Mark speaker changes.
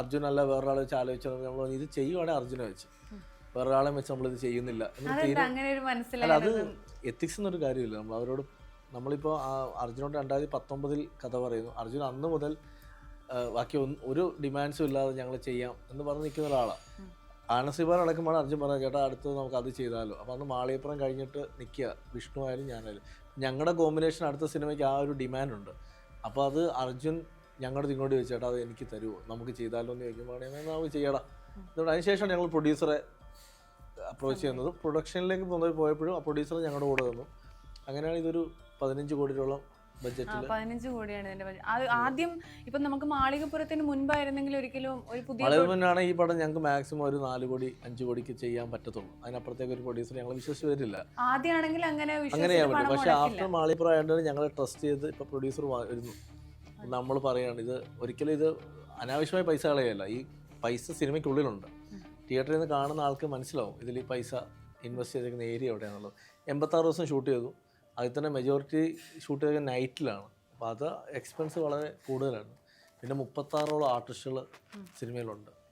Speaker 1: അർജുൻ അല്ല വേറൊരാളെ വെച്ച് ആലോചിച്ചാൽ നമ്മൾ ഇത് ചെയ്യുവാണെങ്കിൽ അർജുനെ വെച്ച് വേറൊരാളെ വെച്ച് നമ്മളിത് ചെയ്യുന്നില്ല അല്ല അത് എത്തിക്സ് എന്നൊരു കാര്യമില്ല. നമ്മൾ അവരോട് നമ്മളിപ്പോൾ അർജുനോട് 2019 കഥ പറയുന്നു. അർജുൻ അന്ന് മുതൽ ബാക്കി ഒരു ഡിമാൻഡ്സും ഇല്ലാതെ ഞങ്ങൾ ചെയ്യാം എന്ന് പറഞ്ഞ് നിൽക്കുന്ന ഒരാളാണ്. ആനസിബാർ അടക്കമാണ് അർജുൻ പറഞ്ഞത് ചേട്ടാ അടുത്തത് നമുക്ക് അത് ചെയ്താലോ. അപ്പോൾ അന്ന് മാളികപ്പുറം കഴിഞ്ഞിട്ട് നിൽക്കുക വിഷ്ണു ആയാലും ഞാനായാലും ഞങ്ങളുടെ കോമ്പിനേഷൻ അടുത്ത സിനിമയ്ക്ക് ആ ഒരു ഡിമാൻഡുണ്ട്. അപ്പോൾ അത് അർജുൻ ഞങ്ങളുടെ ഇങ്ങോട്ട് ചോദിച്ചേട്ടാ അത് എനിക്ക് തരുമോ നമുക്ക് ചെയ്താലോ എന്ന് ചോദിക്കുമ്പോൾ നമുക്ക് ചെയ്യടാ. അതുകൊണ്ട് അതിനുശേഷം ഞങ്ങൾ പ്രൊഡ്യൂസറെ അപ്രോച്ച് ചെയ്യുന്നത്. പ്രൊഡക്ഷനിലേക്ക് പോയപ്പോഴും ആ പ്രൊഡ്യൂസർ ഞങ്ങളുടെ കൂടെ തന്നു. അങ്ങനെയാണ് ഇതൊരു 15 കോടിയോളം ബഡ്ജറ്റിൽ
Speaker 2: 15 കോടിയാണ് ഇതിന്റെ ബഡ്ജറ്റ്. ആദ്യം ഇപ്പൊ നമുക്ക് മാളികപ്പുറത്തിന് മുൻപായിരുന്നെങ്കിൽ ഒരിക്കലും ഒരു പുതിയ
Speaker 1: മാളികപ്പുറമാണ് ഈ പടം ഞങ്ങൾക്ക് മാക്സിമം ഒരു 4 കോടി 5 കോടിക്ക് ചെയ്യാൻ പറ്റത്തുള്ളൂ. അതിനപ്പുറത്തേക്ക് ഒരു പ്രൊഡ്യൂസർ ഞങ്ങൾ വിശ്വസിച്ച് വരില്ല.
Speaker 2: ആദ്യമാണെങ്കിൽ അങ്ങനെ
Speaker 1: ചെയ്യാൻ പറ്റും. പക്ഷെ ആഫ്റ്റർ മാളികപ്പുറം ആയതുകൊണ്ട് ഞങ്ങളെ ട്രസ്റ്റ് ചെയ്ത് ഇപ്പൊ പ്രൊഡ്യൂസർ വരുന്നു. നമ്മൾ പറയുകയാണ് ഇത് ഒരിക്കലും ഇത് അനാവശ്യമായ പൈസ കളയല്ല. ഈ പൈസ സിനിമയ്ക്കുള്ളിലുണ്ട്. തിയേറ്ററിൽ നിന്ന് കാണുന്ന ആൾക്ക് മനസ്സിലാവും ഇതിൽ ഈ പൈസ ഇൻവെസ്റ്റ് ചെയ്തിരിക്കുന്ന ഏരിയ എവിടെയാണുള്ളത്. 86 ദിവസം ഷൂട്ട് ചെയ്തു. അതിൽ തന്നെ മെജോറിറ്റി ഷൂട്ട് ചെയ്ത നൈറ്റിലാണ്. അപ്പോൾ അത് എക്സ്പെൻസ് വളരെ കൂടുതലാണ്. പിന്നെ 36ഓളം ആർട്ടിസ്റ്റുകൾ സിനിമയിലുണ്ട്.